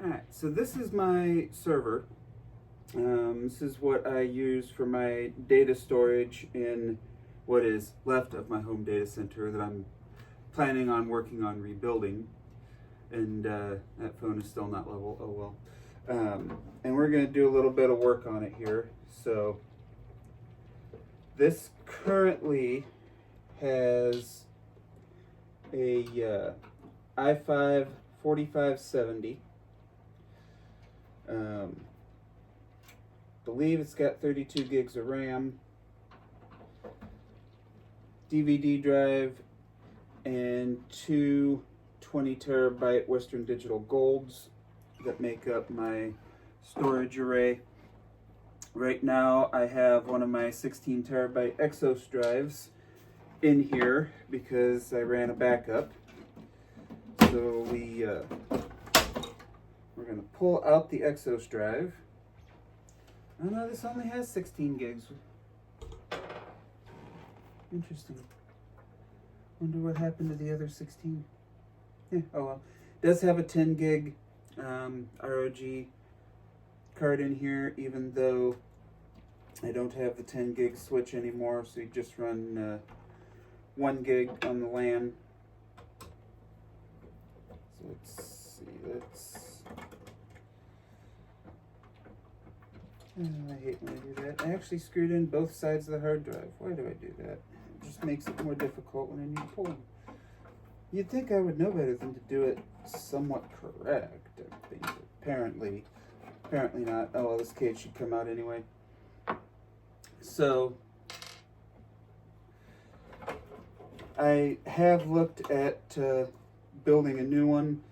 Alright, so this is my server. This is what I use for my data storage in what is left of my home data center that I'm planning on working on rebuilding. And that phone is still not level, oh well. And we're going to do a little bit of work on it here. So this currently has a i5 4570. Believe it's got 32 gigs of RAM, DVD drive, and two 20 terabyte Western Digital Golds that make up my storage array. Right now I have one of my 16 terabyte Exos drives in here because I ran a backup. So we're going to pull out the Exos drive. Oh no, this only has 16 gigs. Interesting. Wonder what happened to the other 16. Yeah, oh well. It does have a 10 gig ROG card in here, even though I don't have the 10 gig switch anymore, so you just run 1 gig on the LAN. So let's see, I hate when I do that. I actually screwed in both sides of the hard drive. Why do I do that? It just makes it more difficult when I need to pull them. You'd think I would know better than to do it somewhat correct, I think. Apparently not. Oh well, this cage should come out anyway. So I have looked at building a new one.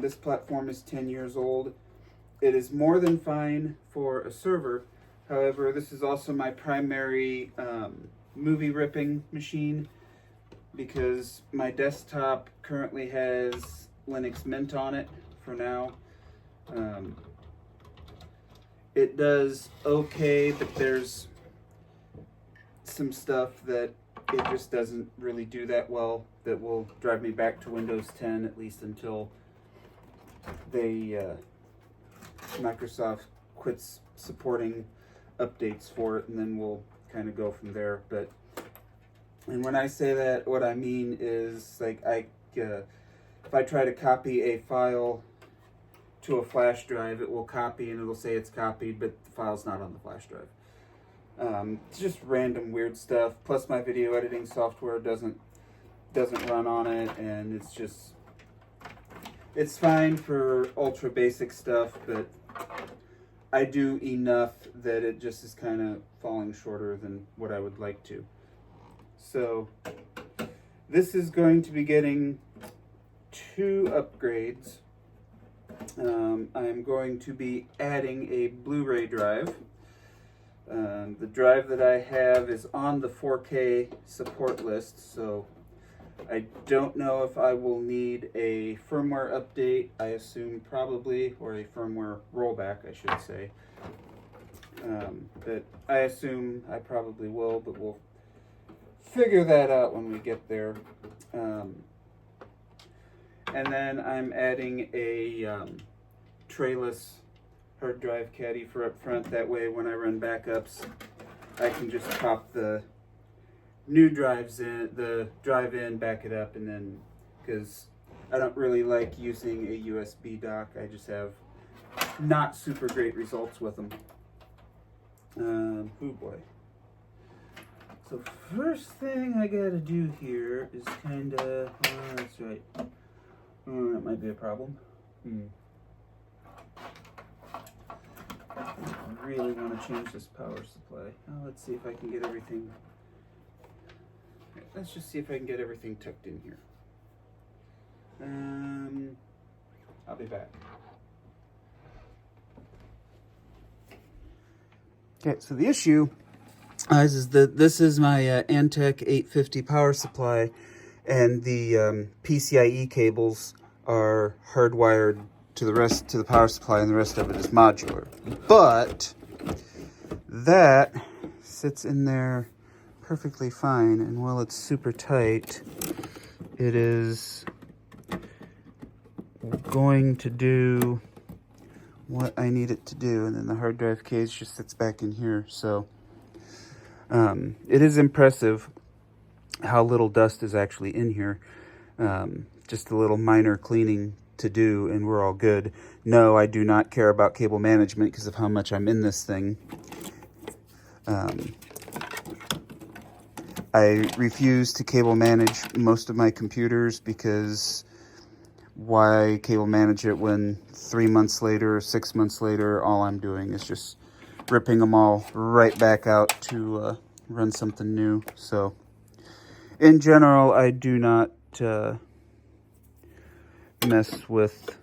This platform is 10 years old. It is more than fine for a server. However, this is also my primary movie ripping machine because my desktop currently has Linux Mint on it for now. It does okay, but there's some stuff that it just doesn't really do that well that will drive me back to Windows 10, at least until Microsoft quits supporting updates for it, and then we'll kind of go from there. And when I say that, what I mean is, like, if I try to copy a file to a flash drive, it will copy and it'll say it's copied, but the file's not on the flash drive. It's just random weird stuff. Plus, my video editing software doesn't run on it, and it's fine for ultra basic stuff, but I do enough that it just is kind of falling shorter than what I would like to. So this is going to be getting 2 upgrades. I'm going to be adding a Blu-ray drive. The drive that I have is on the 4K support list, so I don't know if I will need a firmware update. I assume probably, or a firmware rollback, I should say. But I assume I probably will, but we'll figure that out when we get there. And then I'm adding a trayless hard drive caddy for up front. That way, when I run backups, I can just pop the new drive in, back it up, and then, because I don't really like using a USB dock, I just have not super great results with them. Oh boy. So first thing I gotta do here is kinda, that's right. Oh, that might be a problem. I really want to change this power supply. Oh, let's see if I can get everything. Let's just see if I can get everything tucked in here. I'll be back. Okay, so the issue is that this is my Antec 850 power supply, and the PCIe cables are hardwired to the power supply, and the rest of it is modular. But that sits in there perfectly fine, and while it's super tight, it is going to do what I need it to do, and then the hard drive case just sits back in here. So it is impressive how little dust is actually in here. Just a little minor cleaning to do and we're all good. No, I do not care about cable management because of how much I'm in this thing. I refuse to cable manage most of my computers because why cable manage it when 3 months later or 6 months later, all I'm doing is just ripping them all right back out to run something new. So in general, I do not mess with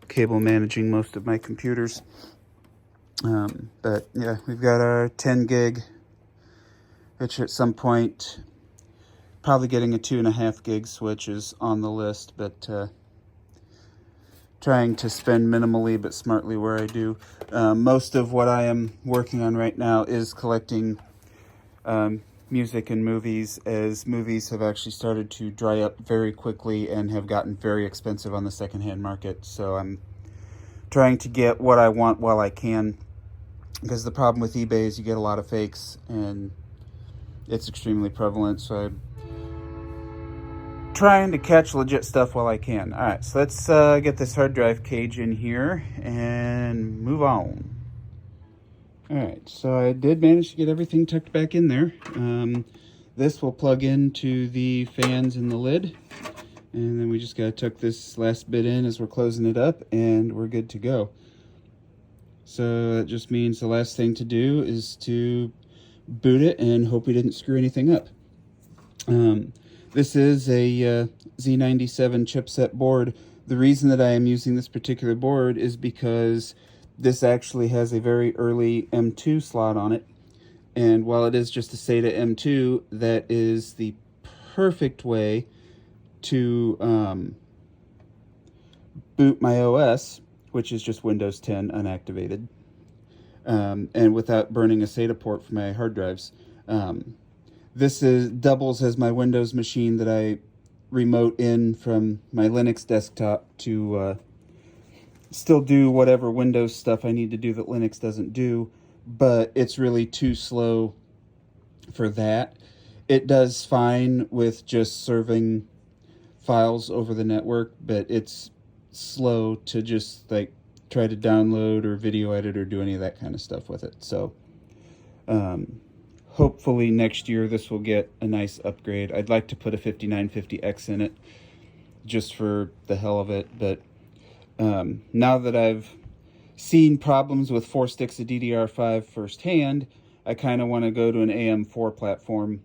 cable managing most of my computers. But yeah, we've got our 10 gig, which at some point probably getting a 2.5 gig switch is on the list, but trying to spend minimally but smartly where I do. Most of what I am working on right now is collecting music and movies, as movies have actually started to dry up very quickly and have gotten very expensive on the secondhand market. So I'm trying to get what I want while I can, because the problem with eBay is you get a lot of fakes and it's extremely prevalent. So I'm trying to catch legit stuff while I can. All right, so let's get this hard drive cage in here and move on. All right, so I did manage to get everything tucked back in there. This will plug into the fans in the lid, and then we just gotta tuck this last bit in as we're closing it up, and we're good to go. So that just means the last thing to do is to boot it and hope we didn't screw anything up. This is a Z97 chipset board. The reason that I am using this particular board is because this actually has a very early M2 slot on it. And while it is just a SATA M2, that is the perfect way to boot my OS, which is just Windows 10 unactivated, and without burning a SATA port for my hard drives. This doubles as my Windows machine that I remote in from my Linux desktop to still do whatever Windows stuff I need to do that Linux doesn't do, but it's really too slow for that. It does fine with just serving files over the network, but it's slow to just like try to download or video edit or do any of that kind of stuff with it. So hopefully next year this will get a nice upgrade. I'd like to put a 5950X in it just for the hell of it, but now that I've seen problems with 4 sticks of DDR5 firsthand, I kind of want to go to an AM4 platform.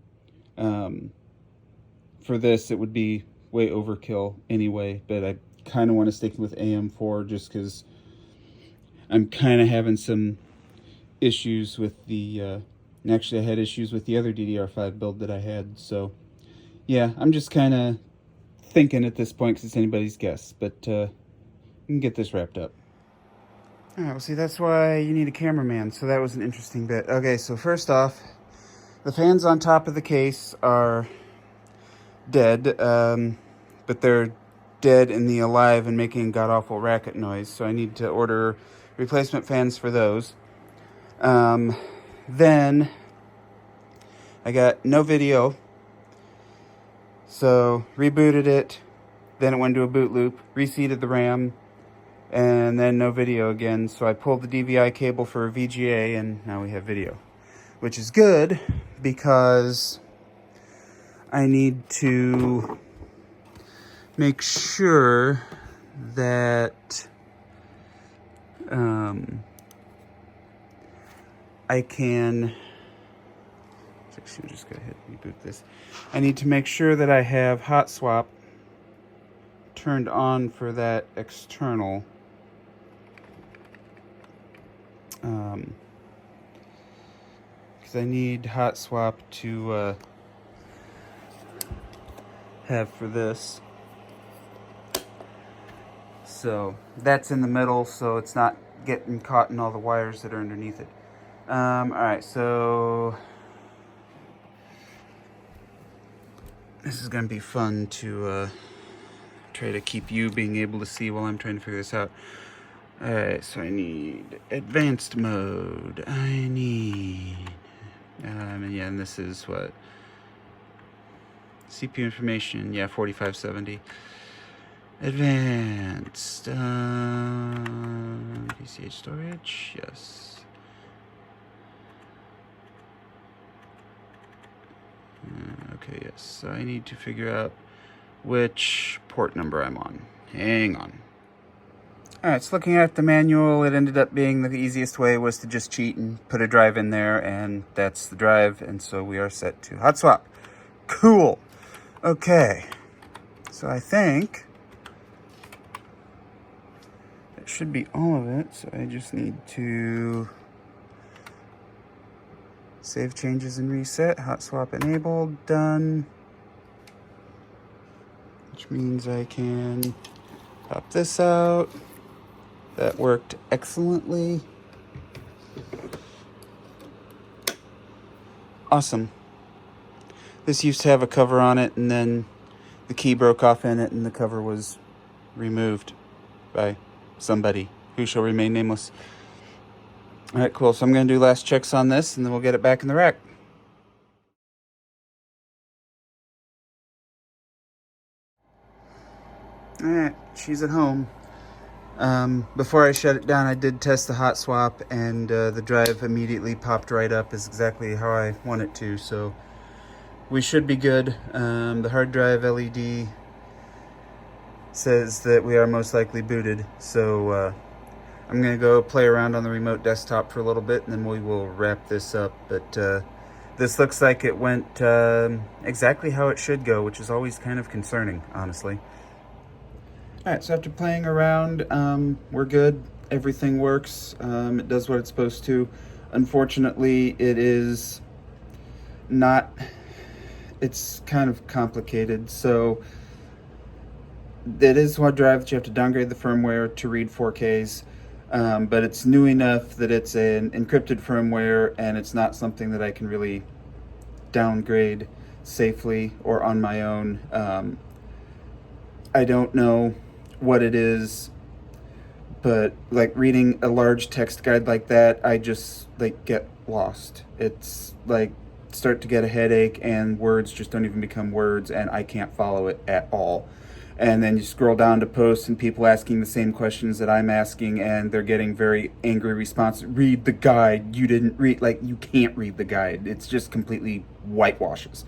For this, it would be way overkill anyway, but I kind of want to stick with AM4 just because I'm kind of having some issues with the... actually, I had issues with the other DDR5 build that I had, so yeah, I'm just kind of thinking at this point because it's anybody's guess, but we can get this wrapped up. All right, well, see, that's why you need a cameraman, so that was an interesting bit. Okay, so first off, the fans on top of the case are dead, but they're dead in the alive and making god-awful racket noise, so I need to order replacement fans for those. Then I got no video, so rebooted it, then it went into a boot loop, reseated the RAM, and then no video again. So I pulled the DVI cable for a VGA, and now we have video, which is good because I need to make sure that I can... Actually, just go ahead and reboot this. I need to make sure that I have hot swap turned on for that external. Because I need hot swap to have for this. So that's in the middle, so it's not getting caught in all the wires that are underneath it. Alright, so this is going to be fun to try to keep you being able to see while I'm trying to figure this out. Alright, so I need advanced mode. I need... yeah, and this is what? CPU information, yeah, 4570. Advanced. PCH storage, yes. Okay, yes. So I need to figure out which port number I'm on. Hang on. Alright, so looking at the manual, it ended up being the easiest way was to just cheat and put a drive in there, and that's the drive, and so we are set to hot swap. Cool. Okay. So I think that should be all of it, so I just need to save changes and reset. Hot swap enabled, done. Which means I can pop this out. That worked excellently. Awesome. This used to have a cover on it, and then the key broke off in it, and the cover was removed by somebody who shall remain nameless. All right, cool. So I'm going to do last checks on this, and then we'll get it back in the rack. All right, she's at home. Before I shut it down, I did test the hot swap, and the drive immediately popped right up as exactly how I want it to, so we should be good. The hard drive LED says that we are most likely booted, so I'm going to go play around on the remote desktop for a little bit, and then we will wrap this up. But this looks like it went exactly how it should go, which is always kind of concerning, honestly. Alright, so after playing around, we're good. Everything works. It does what it's supposed to. Unfortunately, it is not... It's kind of complicated. So, it is one drive that you have to downgrade the firmware to read 4Ks. But it's new enough that it's an encrypted firmware, and it's not something that I can really downgrade safely or on my own. I don't know what it is, but like reading a large text guide like that, I just like get lost. It's like start to get a headache, and words just don't even become words, and I can't follow it at all. And then you scroll down to posts and people asking the same questions that I'm asking, and they're getting very angry responses. Read the guide. You didn't read, like, you can't read the guide. It's just completely whitewashes.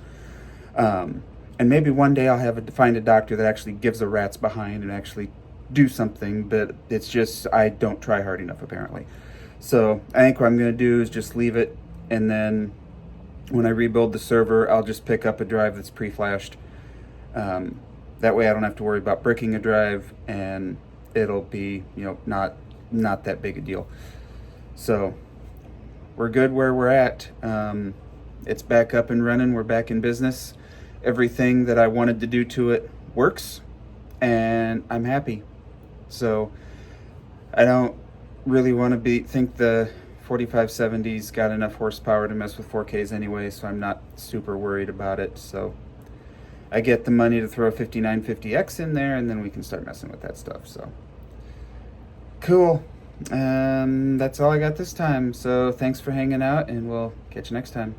And maybe one day I'll have find a doctor that actually gives a rat's behind and actually do something, but it's just, I don't try hard enough, apparently. So I think what I'm going to do is just leave it, and then when I rebuild the server, I'll just pick up a drive that's pre-flashed. That way I don't have to worry about bricking a drive, and it'll be, not that big a deal. So we're good where we're at. It's back up and running. We're back in business. Everything that I wanted to do to it works, and I'm happy. So I don't really want to think the 4570's got enough horsepower to mess with 4Ks anyway, so I'm not super worried about it. So I get the money to throw a 5950X in there, and then we can start messing with that stuff. So cool. That's all I got this time. So thanks for hanging out, and we'll catch you next time.